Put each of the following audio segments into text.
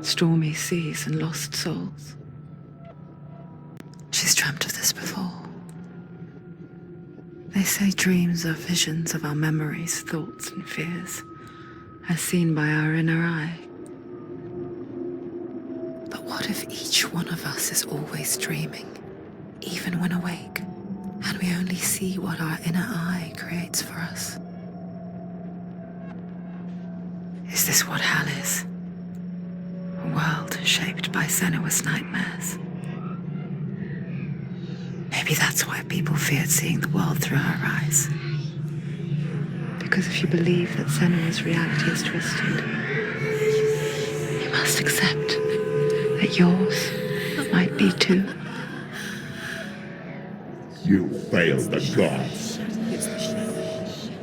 stormy seas and lost souls. She's dreamt of this before. They say dreams are visions of our memories, thoughts, and fears, as seen by our inner eye. But what if each one of us is always dreaming, even when awake, and we only see what our inner eye creates for us? Is this what hell is? A world shaped by Senua's nightmares. Maybe that's why people feared seeing the world through her eyes. Because if you believe that Senua's reality is twisted, you must accept that yours might be too. You failed the gods.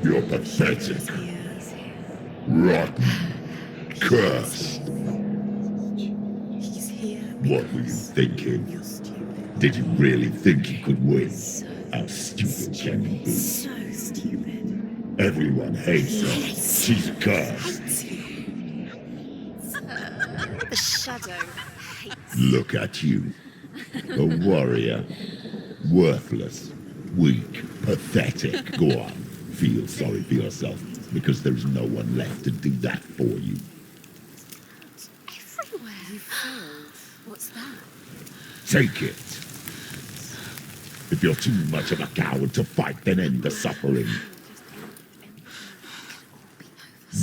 You're pathetic. Rotten. Cursed. What were you thinking? Did you really think you could win? How stupid can you be? So stupid. Everyone hates her. She's cursed. The shadow hates. Look at you. A warrior. Worthless. Weak. Pathetic. Go on. Feel sorry for yourself, because there's no one left to do that for you. Everywhere. You failed. What's that? Take it. If you're too much of a coward to fight, then end the suffering.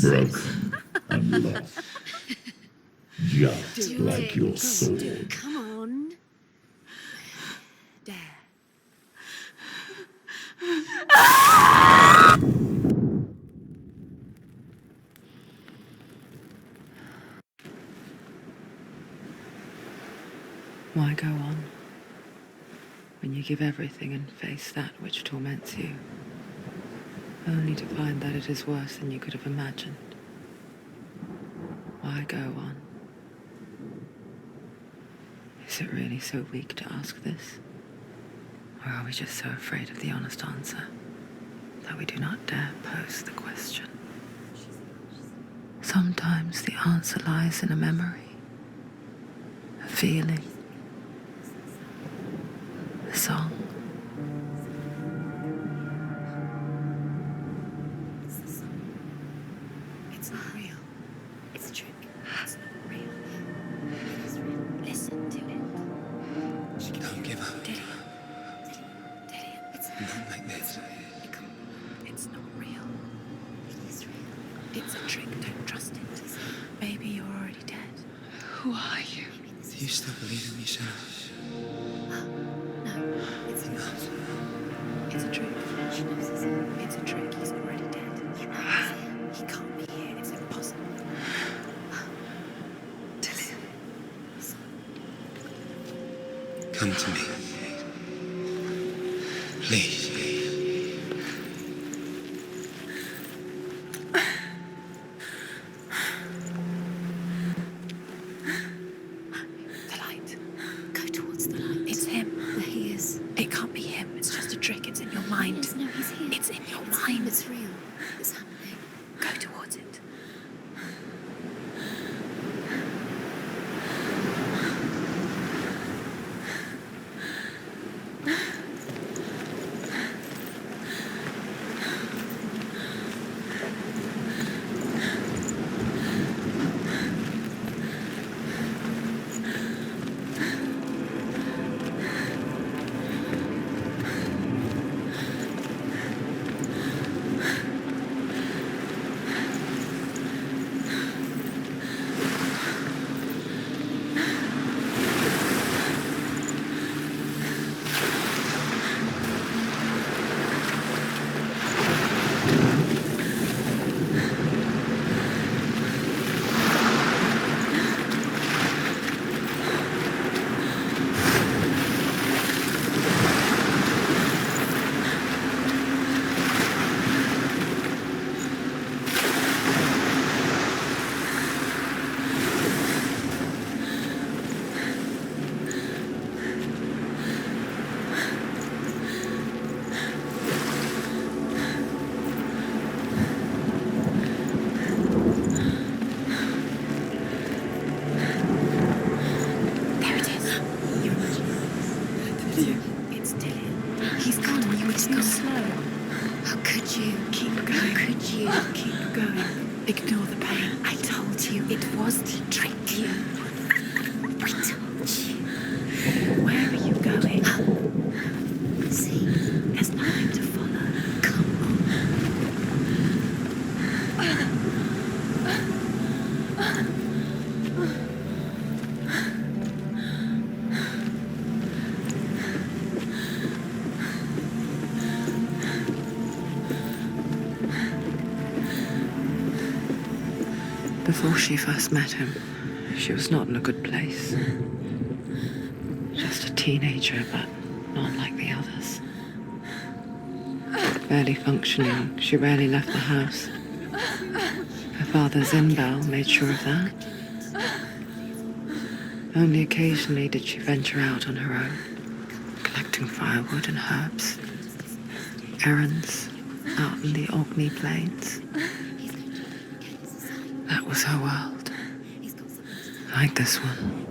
Broken and lost. Just like your sword. Come on. Dare. Why go on when you give everything and face that which torments you, only to find that it is worse than you could have imagined? Why go on? Is it really so weak to ask this? Or are we just so afraid of the honest answer that we do not dare pose the question? Sometimes the answer lies in a memory, a feeling, a song. It's not real. It's a trick. It's not real. It is real. Listen to it. Don't give up. Did it? It's Not like this. It's not real. It is real. It's a trick. Don't trust it. Maybe you're already dead. Who are you? Do you still believe in yourself? No, it's not. It's a trick. It's a trick. He's already dead. He can't be here. It's impossible. Come to me. Please. The light. Go towards the light. It's him. There he is. It can't be him. It's just a trick. It's in your mind. No, he's here. It's in your mind. It's real. It's happening. Go towards it. here. Keep going. Ignore the pain. I told you it was the trick. I told you. Where are you going? See? There's nothing to follow. Come Before she first met him, she was not in a good place. Just a teenager, but not like the others. Barely functioning, she rarely left the house. Her father's in-bell made sure of that. Only occasionally did she venture out on her own, collecting firewood and herbs. Errands out in the Orkney Plains. That was her world. Like this one.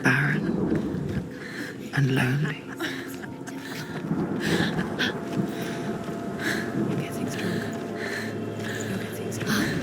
Barren and lonely. You're getting stronger. You're getting stronger.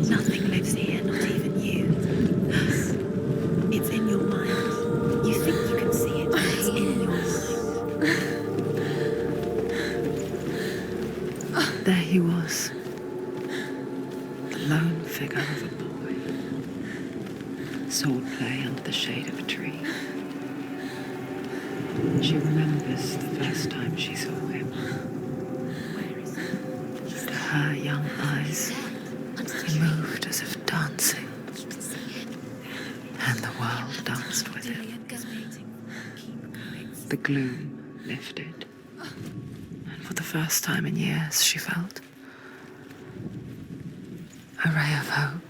Nothing lives here, not even you. It's in your mind. You think you can see it, but it's in your mind. There he was. The lone figure of a boy. Swordplay under the shade of a tree. She remembers the first time she saw him. To her young eyes, he moved as if dancing, and the world danced with him. The gloom lifted, and for the first time in years, she felt a ray of hope.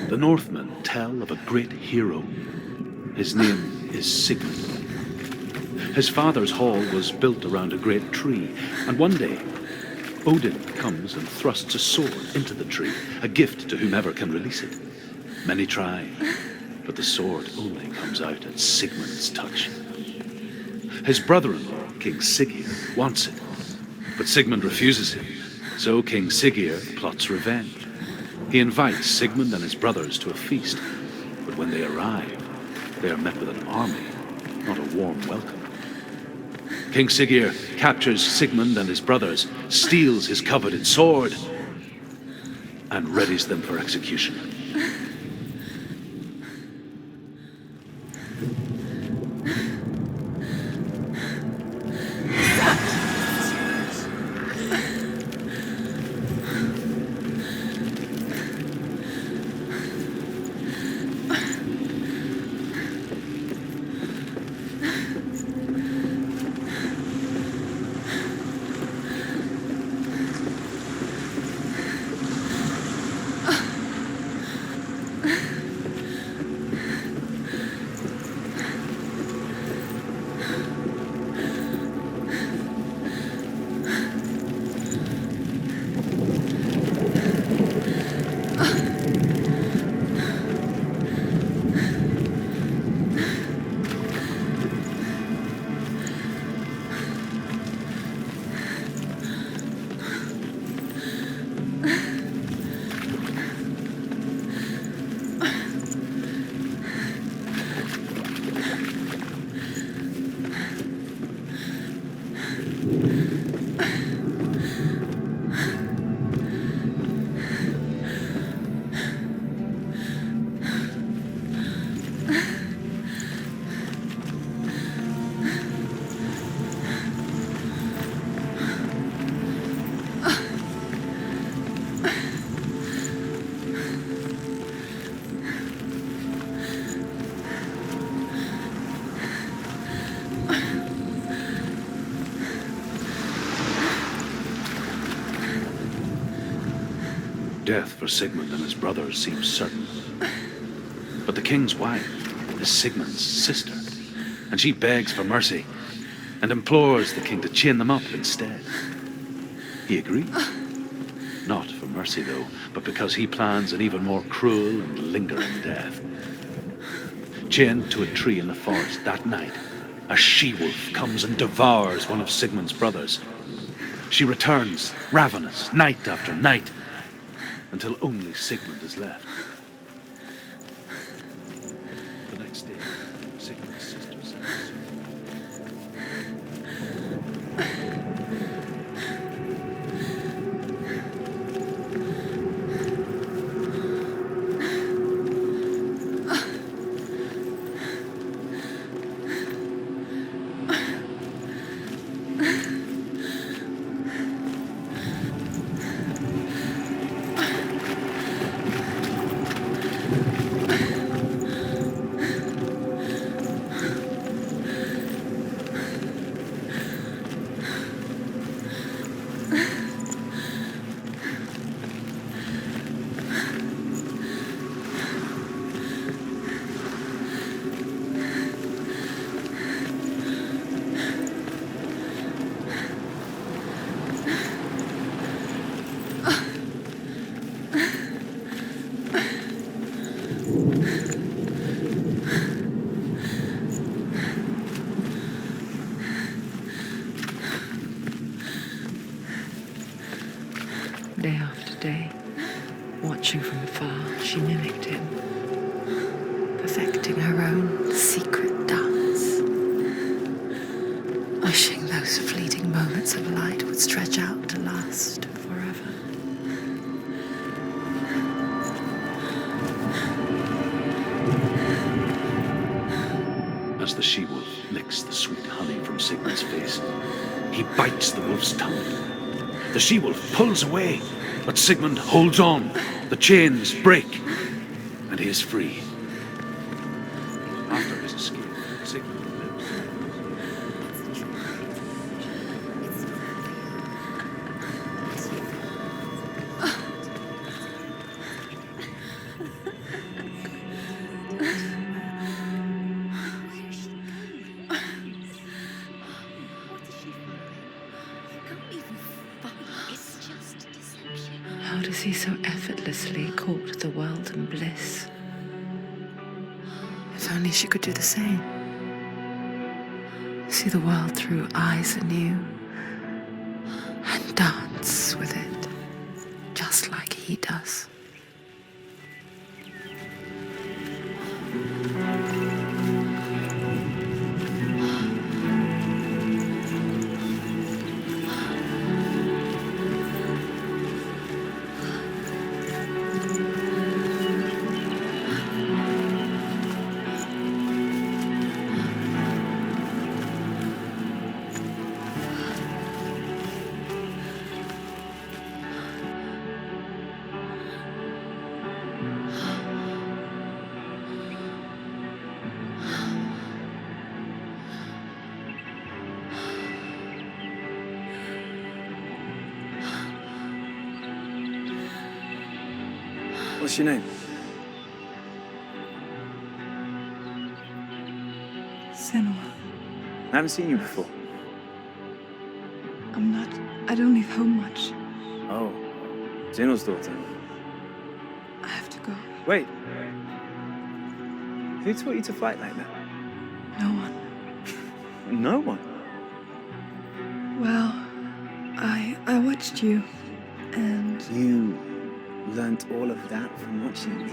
The Northmen tell of a great hero. His name is Sigmund. His father's hall was built around a great tree, and one day, Odin comes and thrusts a sword into the tree, a gift to whomever can release it. Many try, but the sword only comes out at Sigmund's touch. His brother-in-law, King Siggeir, wants it, but Sigmund refuses it, so King Siggeir plots revenge. He invites Sigmund and his brothers to a feast, but when they arrive, they are met with an army, not a warm welcome. King Siggeir captures Sigmund and his brothers, steals his coveted sword, and readies them for execution. death for Sigmund and his brothers seems certain. But the king's wife is Sigmund's sister, and she begs for mercy and implores the king to chain them up instead. He agrees. Not for mercy, though, but because he plans an even more cruel and lingering death. Chained to a tree in the forest that night, a she-wolf comes and devours one of Sigmund's brothers. She returns, ravenous, night after night, until only Sigmund is left. The next day, Sigmund's sister says, Day after day, watching from afar, she mimicked him, perfecting her own secret dance, wishing those fleeting moments of light would stretch out to last forever. as the she-wolf licks the sweet honey from Sigmund's face, he bites the wolf's tongue. The she-wolf pulls away, but Sigmund holds on. The chains break, and he is free. After his escape, Sigmund lives. How does he so effortlessly court the world and bliss? If only she could do the same. See the world through eyes anew and dance with it, just like he does. What's your name? Senua. I haven't seen you before. I don't leave home much. Oh, Zenua's daughter. I have to go. Wait. Who taught you to fight like that? No one. No one? Well, I watched you, and You learnt all of that from watching me?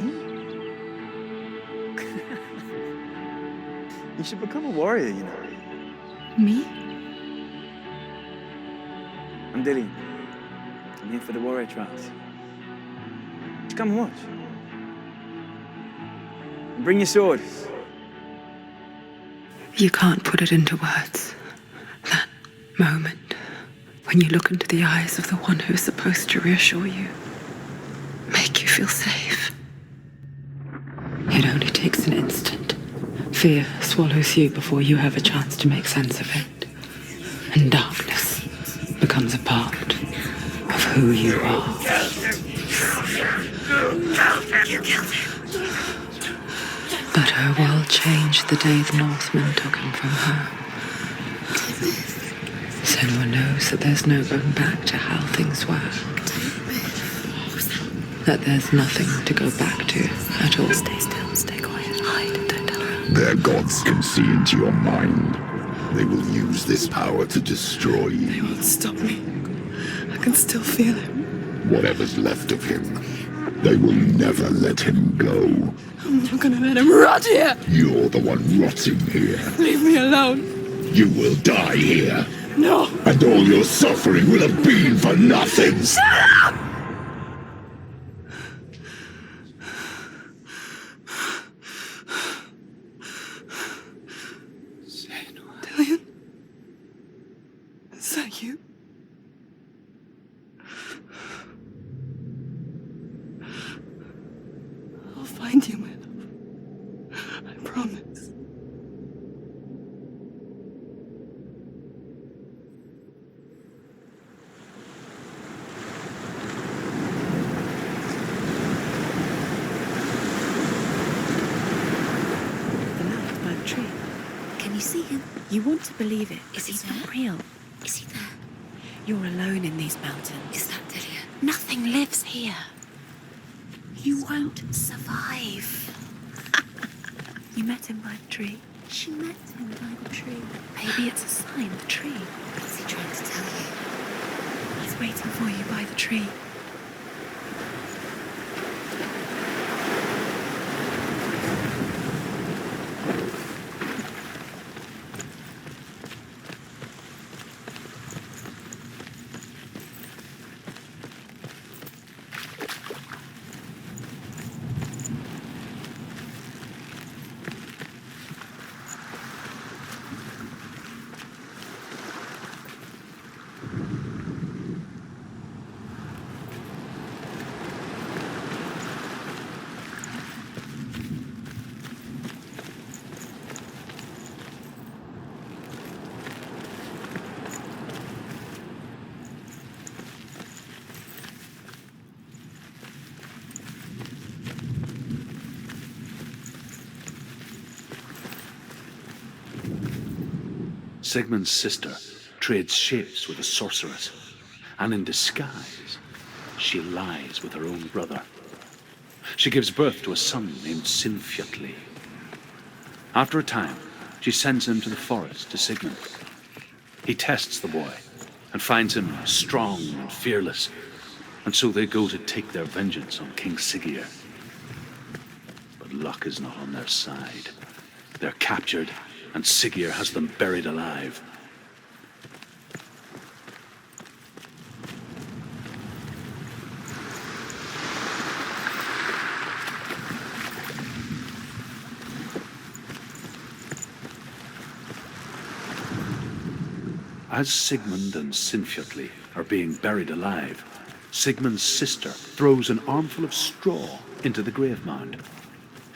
You should become a warrior, you know. me? I'm Dillian. I'm here for the warrior trials. Just come and watch. And bring your sword. You can't put it into words. That moment when you look into the eyes of the one who is supposed to reassure you, make you feel safe. It only takes an instant. Fear swallows you before you have a chance to make sense of it. And darkness becomes a part of who you are. You killed him. But her world changed the day the Northmen took him from her. Senua knows that there's no going back to how things were. That there's nothing to go back to at all. Stay still, stay quiet, hide, don't tell her. Their gods can see into your mind. They will use this power to destroy They you. won't stop me. I can still feel him. Whatever's left of him, they will never let him go. I'm not gonna let him rot here. You're the one rotting here. Leave me alone. You will die here. No. And all your suffering will have been for nothing. Shut up! Dillion? Is that you? I'll find you, my love. I promise. The lamp by the tree. Can you see him? You want to believe it. Is he He's there? not real. Is he there? You're alone in these mountains. Is that Dillion? Nothing lives here. You won't survive. You met him by the tree. She met him by the tree. Maybe it's a sign, the tree. What's he trying to tell you? He's waiting for you by the tree. Sigmund's sister trades shapes with a sorceress, and in disguise, she lies with her own brother. She gives birth to a son named Sinfjotli. After a time, she sends him to the forest to Sigmund. He tests the boy and finds him strong and fearless, and so they go to take their vengeance on King Siggeir. But luck is not on their side. They're captured, and Siggeir has them buried alive. As Sigmund and Sinfjotli are being buried alive, Sigmund's sister throws an armful of straw into the grave mound.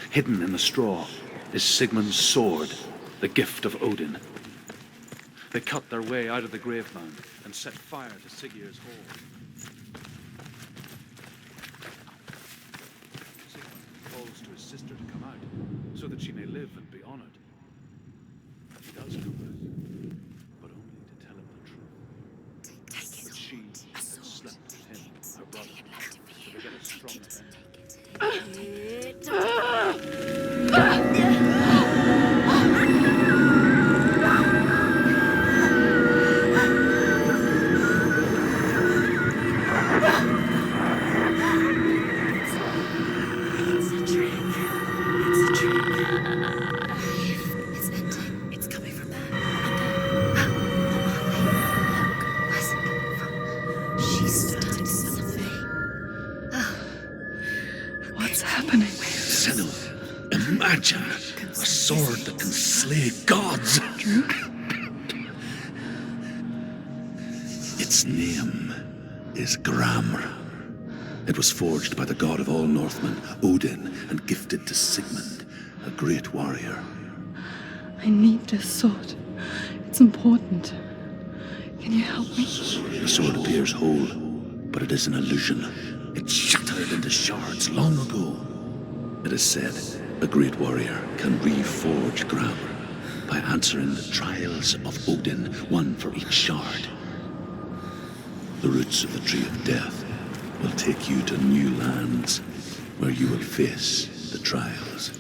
Hidden in the straw is Sigmund's sword, the gift of Odin. They cut their way out of the grave mound and set fire to Siggeir's hall. Sigmund calls to his sister to come out so that she may live and be honored. He does come out, but only to tell him the truth. Take That it. she A had sword. slept with Take him, it. her brother, Dillion left it for you. to get a Take strong it. hand. Take it. It's a trick. It's a trick. It's ending. It's coming from there. And there. Look, where's it coming from? She started something. What's happening? Senua, imagine a sword that can slay gods. Its name is Gramr. It was forged by the god of all Northmen, Odin, and gifted to Sigmund, a great warrior. I need this sword. It's important. Can you help me? The sword appears whole, but it is an illusion. It shatters shattered into shards long ago. It is said a great warrior can reforge grammar by answering the trials of Odin, one for each shard. The roots of the Tree of Death will take you to new lands where you will face the trials.